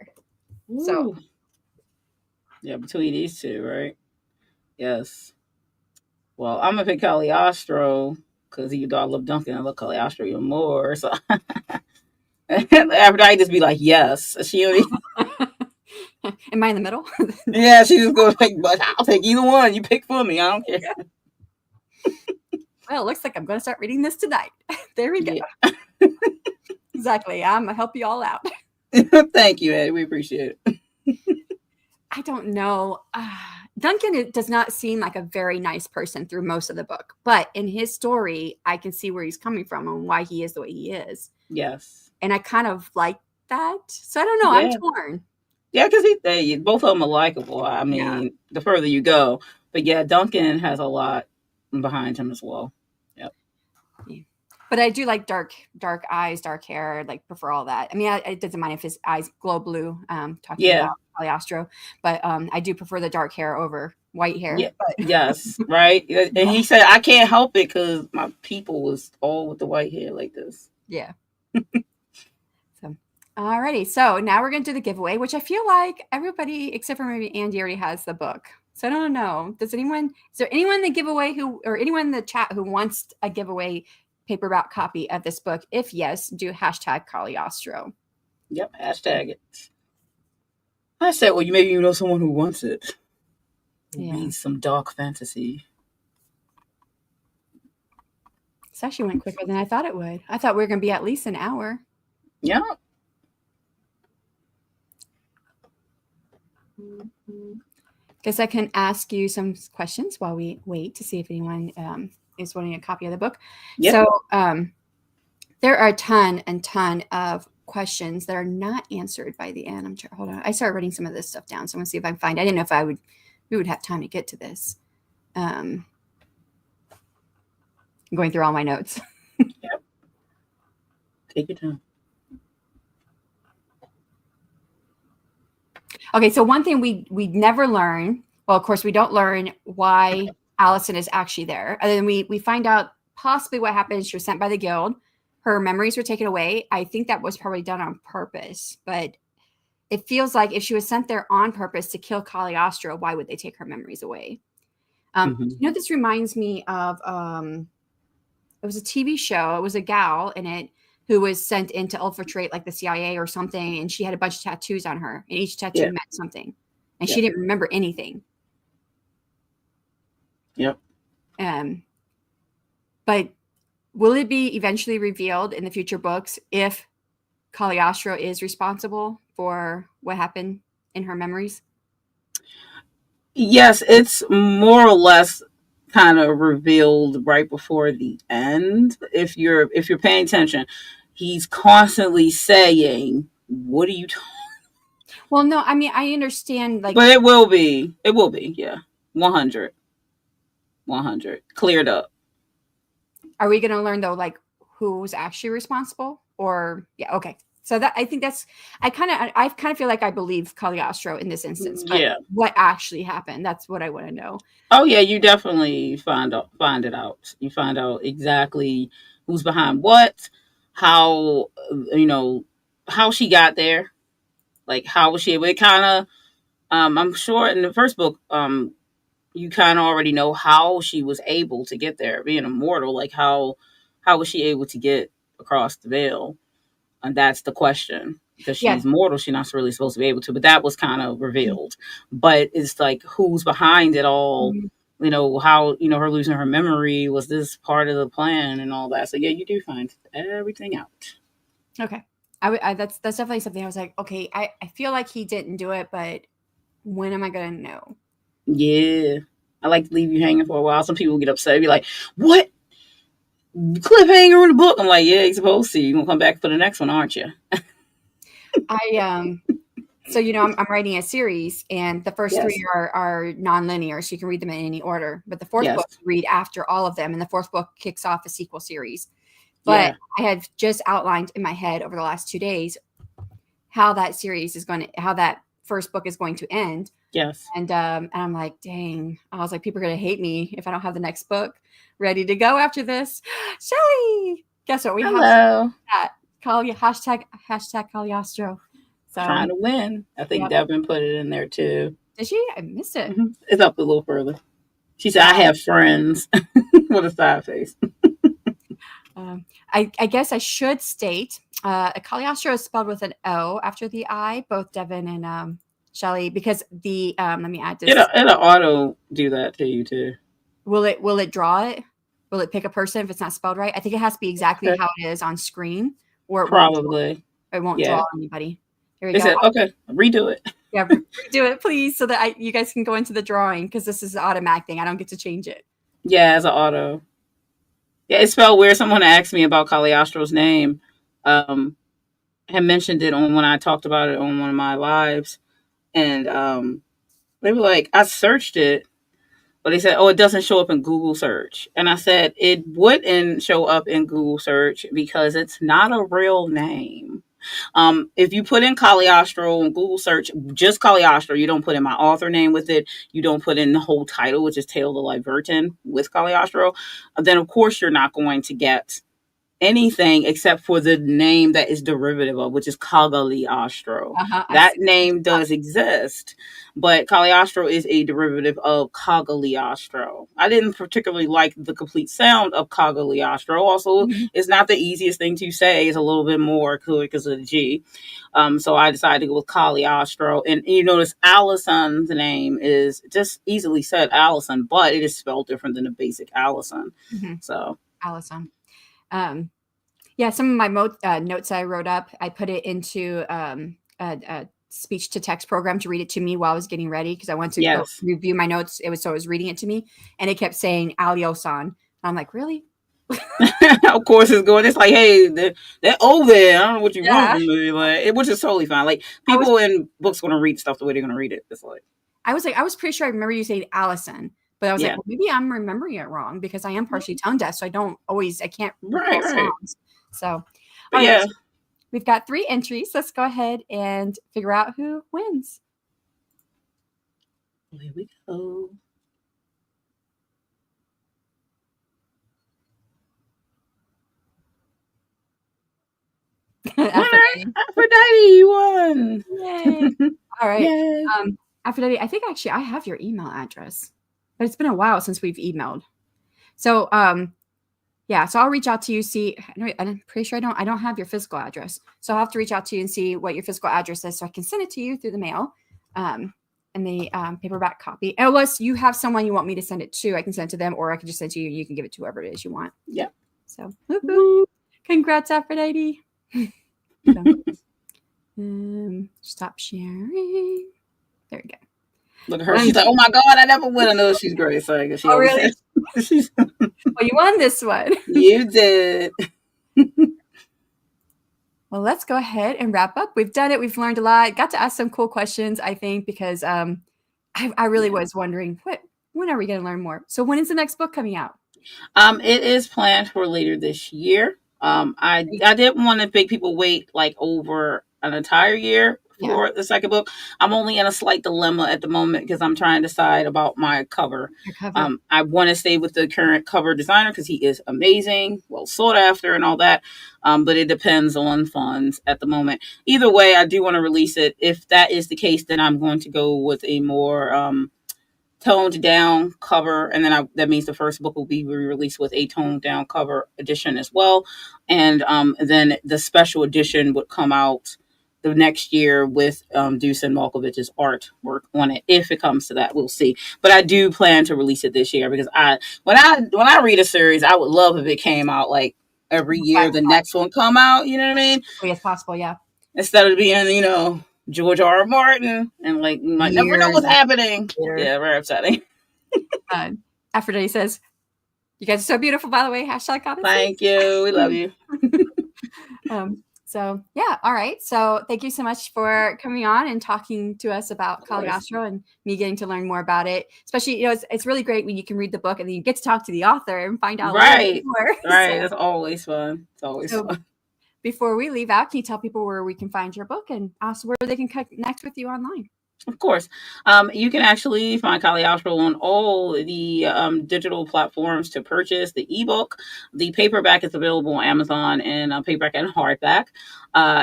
Ooh. So, yeah, between these two, right? Yes. Well, I'm gonna pick Caliostro because even though I love Duncan, I love Caliostro even more. So after I just be like, yes, she only. Am I in the middle? Yeah, she just goes like, but I'll take either one. You pick for me. I don't care. Yeah. Well, it looks like I'm going to start reading this tonight. There we go. Yeah. Exactly. I'm going to help you all out. Thank you, Ed. We appreciate it. I don't know. Duncan does not seem like a very nice person through most of the book. But in his story, I can see where he's coming from and why he is the way he is. Yes. And I kind of like that. So I don't know. Yeah. I'm torn. Yeah, because both of them are likable. I mean, the further you go. But yeah, Duncan has a lot behind him as well. Yep. Yeah. But I do like dark eyes, dark hair. Like prefer all that. I mean, it doesn't mind if his eyes glow blue. Talking about Caliostro, but I do prefer the dark hair over white hair. Yeah. But. Yes, right. And he said, "I can't help it because my people was all with the white hair like this." Yeah. Alrighty, so now we're going to do the giveaway, which I feel like everybody except for maybe Andy already has the book. So I don't know. Is there anyone in the giveaway or anyone in the chat who wants a giveaway paperback copy of this book? If yes, do hashtag Caliostro. Yep, hashtag it. I said, well, maybe you know someone who wants it. Read some dark fantasy. This actually went quicker than I thought it would. I thought we were going to be at least an hour. Yeah. Guess I can ask you some questions while we wait to see if anyone is wanting a copy of the book. Yep. So there are a ton of questions that are not answered by the end. Hold on. I started writing some of this stuff down, so I'm going to see if I can find. I didn't know if we would have time to get to this. I'm going through all my notes. Yep. Take your time. Okay, so one thing we never learn. Well, of course, we don't learn why Allison is actually there. And then we find out possibly what happened. She was sent by the guild. Her memories were taken away. I think that was probably done on purpose, but it feels like if she was sent there on purpose to kill Caliostro, why would they take her memories away? This reminds me of it was a TV show. It was a gal in it who was sent in to infiltrate like the CIA or something, and she had a bunch of tattoos on her, and each tattoo meant something, and she didn't remember anything. Yep. But will it be eventually revealed in the future books if Caliostro is responsible for what happened in her memories? Yes, it's more or less kind of revealed right before the end. If you're paying attention, he's constantly saying, "What are you talking?" Well, no, I mean I understand, like, but it will be, yeah, 100 cleared up. Are we going to learn though, like, who's actually responsible? Or okay. So that I kind of feel like I believe Caliostro in this instance. But what actually happened? That's what I want to know. Oh yeah, you definitely find it out. You find out exactly who's behind what, how how she got there, like how was she able. It kind of, I'm sure in the first book, you kind of already know how she was able to get there, being immortal. Like how was she able to get across the veil? And that's the question. Because she's mortal, she's not really supposed to be able to. But that was kind of revealed. Mm-hmm. But it's like, who's behind it all? Mm-hmm. How, her losing her memory, was this part of the plan and all that? So yeah, you do find everything out. Okay. That's definitely something I was like, okay, I feel like he didn't do it, but when am I going to know? Yeah. I like to leave you hanging for a while. Some people get upset. Be like, what? Cliffhanger in the book. I'm like, yeah, you're supposed to. You're going to come back for the next one, aren't you? So, I'm writing a series, and the first three are non-linear, so you can read them in any order. But the fourth book, you read after all of them, and the fourth book kicks off a sequel series. But I have just outlined in my head over the last 2 days how that series is how that first book is going to end. Yes. And I'm like, dang. I was like, people are going to hate me if I don't have the next book ready to go after this. Shelly, guess what? We have that. Hashtag Caliostro. So, trying to win. I think Devin put it in there too. Did she? I missed it. Mm-hmm. It's up a little further. She said, I have friends with a side face. I guess I should state Caliostro is spelled with an O after the I, both Devin and Shelly, because the let me add this. It'll auto do that to you too. Will it draw it? Will it pick a person if it's not spelled right? I think it has to be exactly how it is on screen, or it won't draw anybody. Here we go. Okay, redo it. Yeah, redo it, please, so that you guys can go into the drawing, because this is an automatic thing. I don't get to change it. Yeah, as an auto. Yeah, it's spelled weird. Someone asked me about Caliostro's name. Had mentioned it when I talked about it on one of my lives. And they were like, I searched it, but they said, oh, it doesn't show up in Google search. And I said, it wouldn't show up in Google search because it's not a real name. If you put in Caliostro in Google search, just Caliostro, you don't put in my author name with it. You don't put in the whole title, which is Tale of the Lyvirten with Caliostro. Then, of course, you're not going to get anything except for the name that is derivative of, which is Caliostro. That name does exist, but Caliostro is a derivative of Caliostro. I didn't particularly like the complete sound of Caliostro. Also, it's not the easiest thing to say. It's a little bit more because of the G. So I decided to go with Caliostro. And you notice Allison's name is just easily said Allison, but it is spelled different than the basic Allison. So Allison. Some of my notes I wrote up, I put it into a speech to text program to read it to me while I was getting ready, because I wanted to go review my notes. It was reading it to me, and it kept saying Aliosan. I'm like, really? Of course it's going. It's like, hey, they're over there. I don't know what you want from me, which is totally fine. Like, people in books going to read stuff the way they're going to read it. It's like, I was pretty sure I remember you saying Allison. But I was like, well, maybe I'm remembering it wrong, because I am partially tone deaf, so I can't recall songs. So, But All right, yeah, so we've got 3 entries. Let's go ahead and figure out who wins. here we go. Aphrodite, you won. Yay. All right. Yay. Aphrodite, I think actually I have your email address, but it's been a while since we've emailed. So, yeah, so I'll reach out to you. See, I'm pretty sure I don't have your physical address, so I'll have to reach out to you and see what your physical address is, so I can send it to you through the mail, and the paperback copy. Unless you have someone you want me to send it to, I can send it to them, or I can just send it to you. You can give it to whoever it is you want. Yeah. So, woo-hoo. Congrats, Aphrodite. So, stop sharing. There we go. Look at her. She's like, oh my God, I never would. I know she's great. Sorry, she really? She's Well, you won this one. You did. Well, let's go ahead and wrap up. We've done it. We've learned a lot. Got to ask some cool questions, I think, because I really was wondering, when are we going to learn more? So when is the next book coming out? It is planned for later this year. I didn't want to make people wait like over an entire year for the second book. I'm only in a slight dilemma at the moment because I'm trying to decide about my cover. I want to stay with the current cover designer because he is amazing, well sought after and all that. But it depends on funds at the moment. Either way, I do want to release it. If that is the case, then I'm going to go with a more toned down cover, and then that means the first book will be released with a toned down cover edition as well, and then the special edition would come out the next year with Dusan Malkovich's artwork on it. If it comes to that, we'll see. But I do plan to release it this year because when I read a series, I would love if it came out like every year. The next one come out. You know what I mean? Oh, yes, possible. Yeah. Instead of being George R. R. Martin and like you might never know what's happening. Yeah, very upsetting. Aphrodite says, "You guys are so beautiful, by the way." #Odyssey. Thank you. We love you. So yeah, all right. So thank you so much for coming on and talking to us about Caliostro and me getting to learn more about it. Especially, it's really great when you can read the book and then you get to talk to the author and find out a little bit more. Right. It's always fun. It's always fun. Before we leave out, can you tell people where we can find your book and also where they can connect with you online? Of course. You can actually find Caliostro on all the digital platforms to purchase the ebook. The paperback is available on Amazon in paperback and hardback.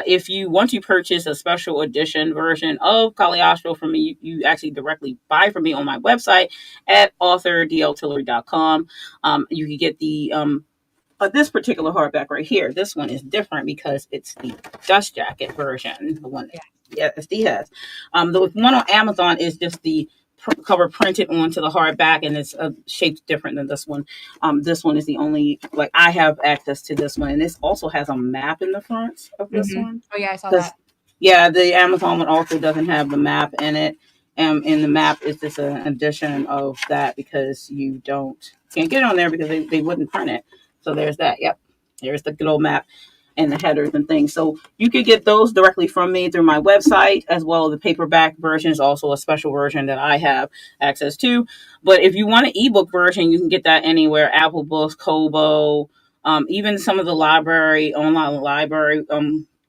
If you want to purchase a special edition version of Caliostro from me, you actually directly buy from me on my website at authordltillery.com. You can get this particular hardback right here. This one is different because it's the dust jacket version, the one that SD has. The one on Amazon is just the cover printed onto the hardback, and it's shaped different than this one. This one is the only, I have access to this one, and this also has a map in the front of this one. Oh yeah, I saw that. Yeah, the Amazon one also doesn't have the map in it. And the map is just an addition of that because you can't get it on there because they wouldn't print it. So there's that. Yep. There's the good old map and the headers and things. So you could get those directly from me through my website, as well as the paperback version is also a special version that I have access to. But if you want an ebook version, you can get that anywhere. Apple Books, Kobo, even some of the online library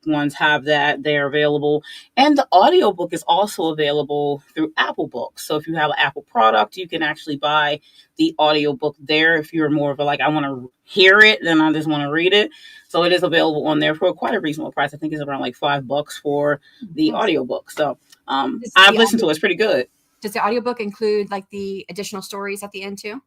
ones have that. They're available. And the audiobook is also available through Apple Books. So if you have an Apple product, you can actually buy the audiobook there. If you're more of I want to hear it than I just want to read it. So it is available on there for quite a reasonable price. I think it's around $5 for the audiobook. So I've listened to it. It's pretty good. Does the audiobook include the additional stories at the end too?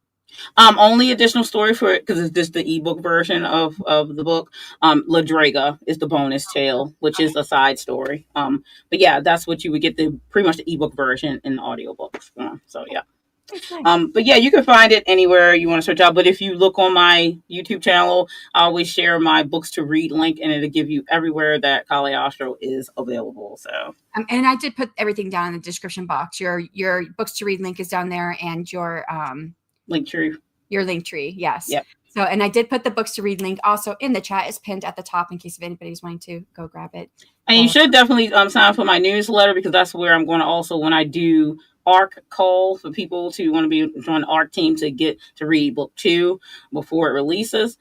Only additional story for it because it's just the ebook version of the book. Lydraga is the bonus tale, which is a side story. But yeah, that's what you would get pretty much the ebook version in the audiobooks. So yeah. Nice. But yeah, you can find it anywhere you want to search out. But if you look on my YouTube channel, I always share my books to read link, and it'll give you everywhere that Caliostro is available. So, and I did put everything down in the description box. Your books to read link is down there, and your Linktree. Your Linktree, yes. Yep. So, and I did put the books to read link also in the chat. Is pinned at the top in case if anybody's wanting to go grab it. And you should definitely sign up for my newsletter because that's where I'm going to also, when I do ARC call for people to want to join the ARC team to get to read book 2 before it releases.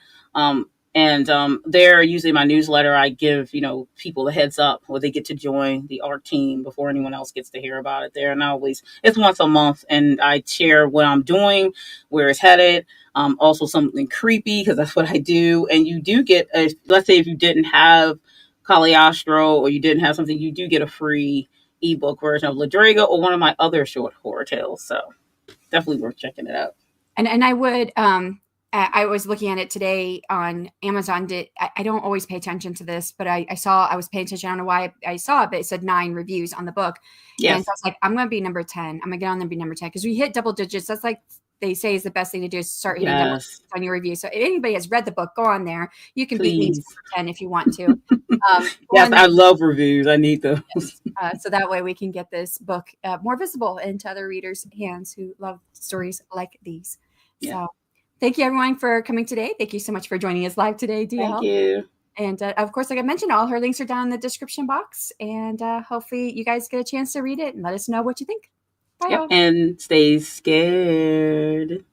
And there, usually my newsletter, I give, people a heads up or they get to join the art team before anyone else gets to hear about it there. And it's once a month, and I share what I'm doing, where it's headed. Also something creepy, because that's what I do. And you do get, let's say if you didn't have Caliostro or you didn't have something, you do get a free ebook version of Lydraga or one of my other short horror tales. So definitely worth checking it out. And I was looking at it today on Amazon. I don't always pay attention to this, but I was paying attention. I don't know why I saw it, but it said 9 reviews on the book. Yes. And so I was like, I'm going to be number 10. I'm going to get on and be number 10, because we hit double digits. That's like they say is the best thing to do, is start hitting double digits on your review. So if anybody has read the book, go on there. You can beat me to number 10 if you want to. Yes, I love reviews. I need those. So that way we can get this book more visible into other readers' hands who love stories like these. Yeah. So thank you, everyone, for coming today. Thank you so much for joining us live today, DL. Thank you. And of course, like I mentioned, all her links are down in the description box. And hopefully you guys get a chance to read it and let us know what you think. Bye. Yep. And stay scared.